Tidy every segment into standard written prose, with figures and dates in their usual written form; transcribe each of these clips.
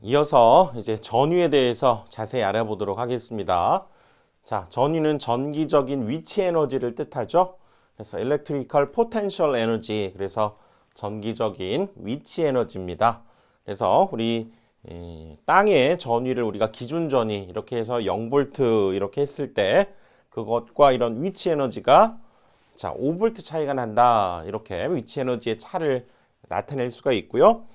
이어서 이제 전위에 대해서 자세히 알아보도록 하겠습니다. 자, 전위는 전기적인 위치 에너지를 뜻하죠. 그래서 electrical potential energy, 그래서 전기적인 위치 에너지입니다. 그래서 우리 땅의 전위를 우리가 기준 전위 이렇게 해서 0V 이렇게 했을 때 그것과 이런 위치 에너지가 자, 5V 차이가 난다. 이렇게 위치 에너지의 차를 나타낼 수가 있고요.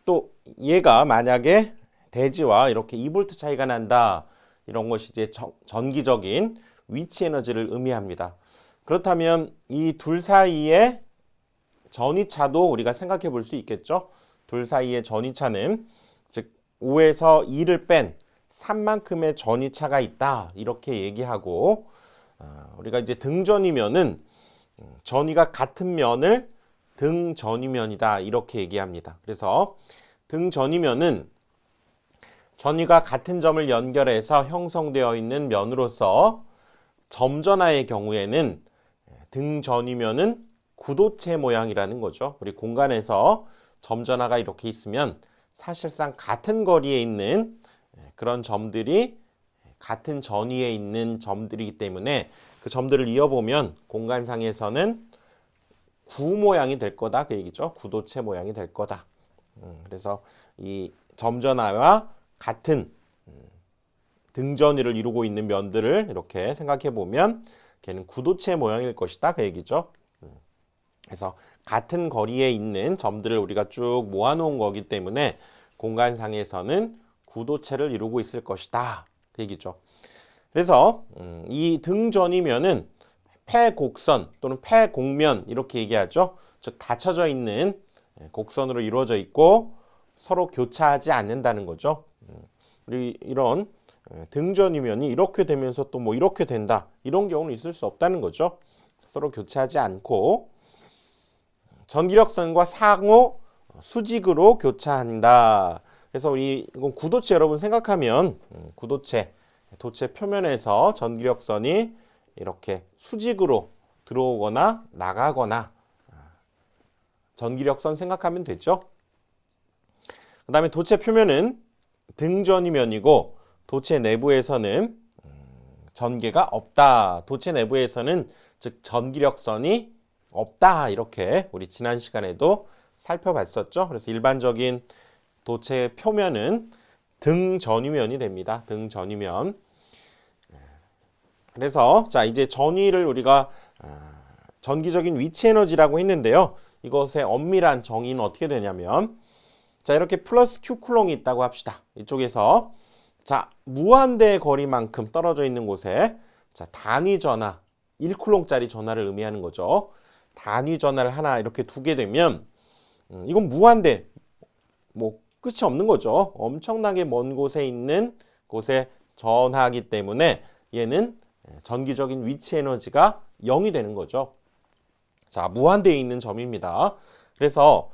또 얘가 만약에 대지와 이렇게 2V 차이가 난다. 이런 것이 이제 전기적인 위치 에너지를 의미합니다. 그렇다면 이 둘 사이의 전위차도 우리가 생각해 볼 수 있겠죠. 둘 사이의 전위차는 즉 5에서 2를 뺀 3만큼의 전위차가 있다. 이렇게 얘기하고 우리가 이제 등전이면은 전위가 같은 면을 등전위면이다. 이렇게 얘기합니다. 그래서 등전위면은 전위가 같은 점을 연결해서 형성되어 있는 면으로서 점전화의 경우에는 등전위면은 구도체 모양이라는 거죠. 우리 공간에서 점전화가 이렇게 있으면 사실상 같은 거리에 있는 그런 점들이 같은 전위에 있는 점들이기 때문에 그 점들을 이어보면 공간상에서는 구 모양이 될 거다 그 얘기죠. 구도체 모양이 될 거다. 그래서 이 점전화와 같은 등전위를 이루고 있는 면들을 이렇게 생각해 보면 걔는 구도체 모양일 것이다 그 얘기죠. 그래서 같은 거리에 있는 점들을 우리가 쭉 모아놓은 거기 때문에 공간상에서는 구도체를 이루고 있을 것이다 그 얘기죠. 그래서 이 등전위면은 폐곡선 또는 폐곡면 이렇게 얘기하죠. 즉 닫혀져 있는 곡선으로 이루어져 있고 서로 교차하지 않는다는 거죠. 우리 이런 등전위면이 이렇게 되면서 또 뭐 이렇게 된다 이런 경우는 있을 수 없다는 거죠. 서로 교차하지 않고 전기력선과 상호 수직으로 교차한다. 그래서 우리 이건 구도체 여러분 생각하면 구도체 도체 표면에서 전기력선이 이렇게 수직으로 들어오거나 나가거나 전기력선 생각하면 되죠. 그 다음에 도체 표면은 등전위면이고 도체 내부에서는 전개가 없다. 도체 내부에서는 즉 전기력선이 없다. 이렇게 우리 지난 시간에도 살펴봤었죠. 그래서 일반적인 도체 표면은 등전위면이 됩니다. 등전위면. 그래서 자 이제 전위를 우리가 전기적인 위치 에너지라고 했는데요. 이것의 엄밀한 정의는 어떻게 되냐면 자 이렇게 플러스 Q 쿨롱이 있다고 합시다. 이쪽에서 자 무한대 거리만큼 떨어져 있는 곳에 자 단위 전하 1쿨롱짜리 전하를 의미하는 거죠. 단위 전하를 하나 이렇게 두게 되면 이건 무한대 뭐 끝이 없는 거죠. 엄청나게 먼 곳에 있는 곳에 전하이기 때문에 얘는 전기적인 위치 에너지가 0이 되는 거죠. 자, 무한대에 있는 점입니다. 그래서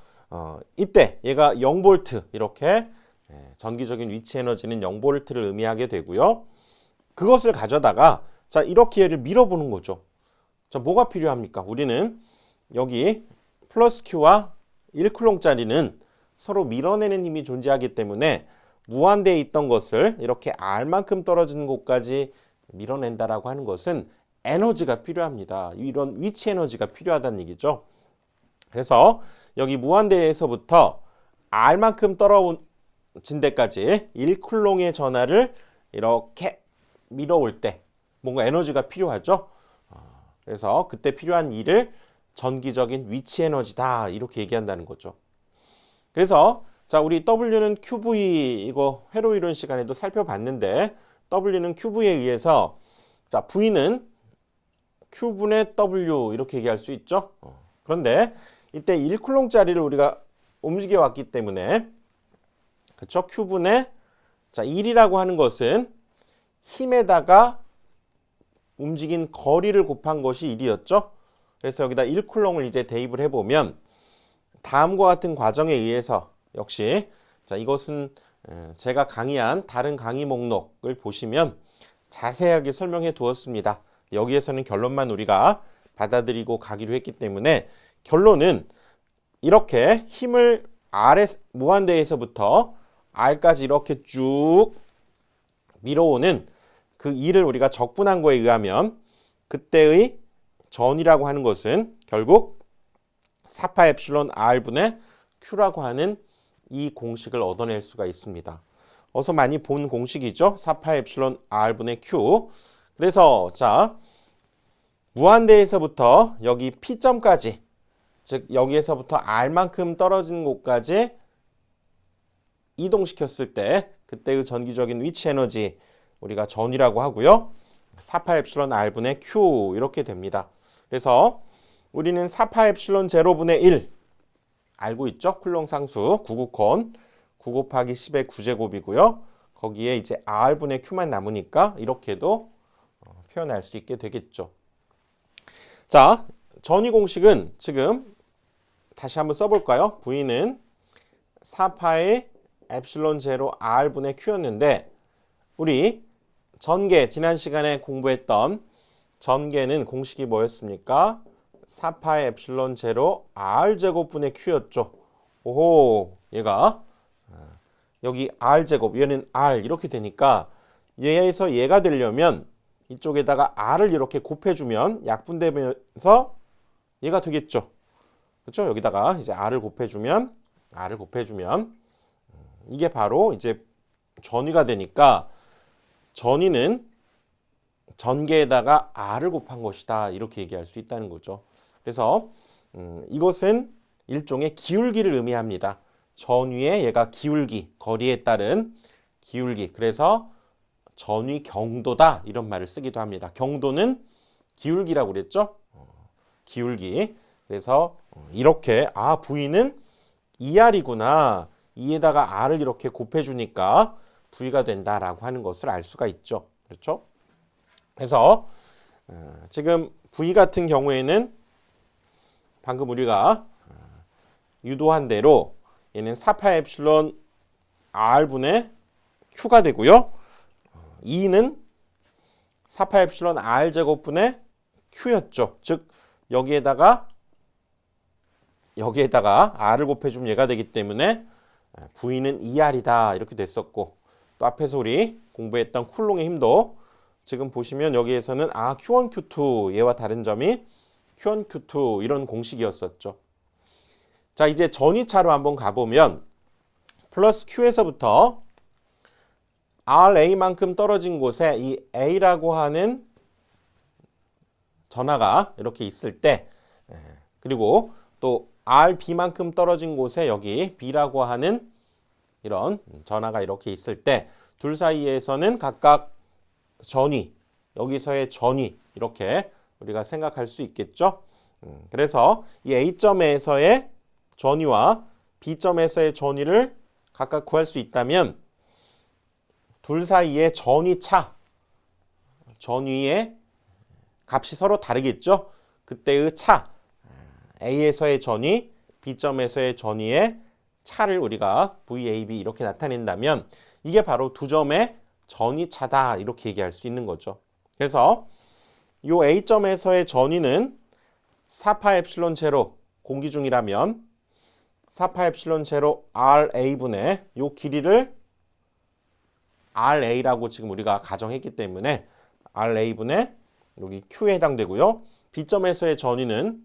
이때 얘가 0V 이렇게 전기적인 위치 에너지는 0V를 의미하게 되고요. 그것을 가져다가 자 이렇게 얘를 밀어보는 거죠. 자, 뭐가 필요합니까? 우리는 여기 플러스 Q와 1쿨롱짜리는 서로 밀어내는 힘이 존재하기 때문에 무한대에 있던 것을 이렇게 R만큼 떨어지는 곳까지 밀어낸다라고 하는 것은 에너지가 필요합니다. 이런 위치 에너지가 필요하다는 얘기죠. 그래서 여기 무한대에서부터 R만큼 떨어진 데까지 1쿨롱의 전하를 이렇게 밀어올 때 뭔가 에너지가 필요하죠. 그래서 그때 필요한 일을 전기적인 위치 에너지다 이렇게 얘기한다는 거죠. 그래서 자 우리 W는 QV 이거 회로 이론 시간에도 살펴봤는데 W는 QV에 의해서 자 V는 Q분의 W 이렇게 얘기할 수 있죠. 그런데 이때 1쿨롱짜리를 우리가 움직여 왔기 때문에 그렇죠? Q분의 자 1이라고 하는 것은 힘에다가 움직인 거리를 곱한 것이 1이었죠. 그래서 여기다 1쿨롱을 이제 대입을 해보면 다음과 같은 과정에 의해서 역시 자 이것은 제가 강의한 다른 강의 목록을 보시면 자세하게 설명해 두었습니다. 여기에서는 결론만 우리가 받아들이고 가기로 했기 때문에 결론은 이렇게 힘을 무한대에서부터 R까지 이렇게 쭉 밀어오는 그 E를 우리가 적분한 거에 의하면 그때의 전이라고 하는 것은 결국 4파 엡실론 R분의 Q라고 하는 이 공식을 얻어낼 수가 있습니다. 어서 많이 본 공식이죠. 4파 엡실론 R분의 Q. 그래서 자, 무한대에서부터 여기 P점까지, 즉 여기에서부터 R만큼 떨어진 곳까지 이동시켰을 때 그때의 전기적인 위치 에너지 우리가 전이라고 하고요. 4파 엡실론 R분의 Q 이렇게 됩니다. 그래서 우리는 4파 엡실론 제로분의 1 알고 있죠? 쿨롱 상수 99콘 9 곱하기 10의 9제곱이고요. 거기에 이제 R분의 Q만 남으니까 이렇게도 표현할 수 있게 되겠죠. 자, 전위 공식은 지금 다시 한번 써볼까요? V는 4파의 엡실론 제로 R분의 Q였는데 우리 전개, 지난 시간에 공부했던 전개는 공식이 뭐였습니까? 4파의 엡실론 제로 R제곱분의 Q였죠. 오호, 얘가 여기 R제곱, 얘는 R 이렇게 되니까 얘에서 얘가 되려면 이쪽에다가 R을 이렇게 곱해주면 약분되면서 얘가 되겠죠. 그렇죠? 여기다가 이제 R을 곱해주면 이게 바로 이제 전위가 되니까 전위는 전개에다가 R을 곱한 것이다. 이렇게 얘기할 수 있다는 거죠. 그래서 이것은 일종의 기울기를 의미합니다. 전위에 얘가 기울기, 거리에 따른 기울기. 그래서 전위 경도다 이런 말을 쓰기도 합니다. 경도는 기울기라고 그랬죠. 기울기. 그래서 이렇게 V는 ER이구나. E에다가 R을 이렇게 곱해주니까 V가 된다라고 하는 것을 알 수가 있죠. 그렇죠? 그래서 지금 V 같은 경우에는 방금 우리가 유도한 대로 얘는 4파 엡실론 R분의 Q가 되고요. E는 4파 엡실론 R제곱분의 Q였죠. 즉 여기에다가 R을 곱해주면 얘가 되기 때문에 V는 ER이다 이렇게 됐었고 또 앞에서 우리 공부했던 쿨롱의 힘도 지금 보시면 여기에서는 Q1, Q2 얘와 다른 점이 Q1, Q2 이런 공식이었었죠. 자, 이제 전위차로 한번 가보면 플러스 Q에서부터 RA만큼 떨어진 곳에 이 A라고 하는 전하가 이렇게 있을 때 그리고 또 RB만큼 떨어진 곳에 여기 B라고 하는 이런 전하가 이렇게 있을 때 둘 사이에서는 각각 전위, 여기서의 전위 이렇게 우리가 생각할 수 있겠죠. 그래서 이 A점에서의 전위와 B점에서의 전위를 각각 구할 수 있다면 둘 사이의 전위차, 전위의 값이 서로 다르겠죠. 그때의 차, A에서의 전위, B점에서의 전위의 차를 우리가 VAB 이렇게 나타낸다면 이게 바로 두 점의 전위차다 이렇게 얘기할 수 있는 거죠. 그래서 이 A점에서의 전위는 4파 엡실론 제로 공기 중이라면 4파 엡실론 제로 RA분의 이 길이를 RA라고 지금 우리가 가정했기 때문에 RA분의 여기 Q에 해당되고요. B점에서의 전위는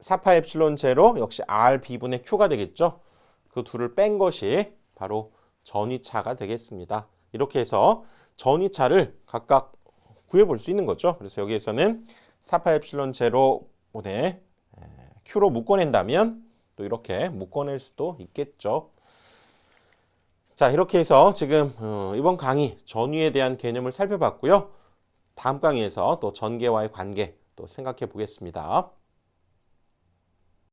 4파 엡실론 제로 역시 RB분의 Q가 되겠죠. 그 둘을 뺀 것이 바로 전위차가 되겠습니다. 이렇게 해서 전위차를 각각 구해볼 수 있는 거죠. 그래서 여기에서는 4파 엡실론 제로분의 Q로 묶어낸다면 또 이렇게 묶어낼 수도 있겠죠. 자, 이렇게 해서 지금 이번 강의 전위에 대한 개념을 살펴봤고요. 다음 강의에서 또 전개와의 관계 또 생각해 보겠습니다.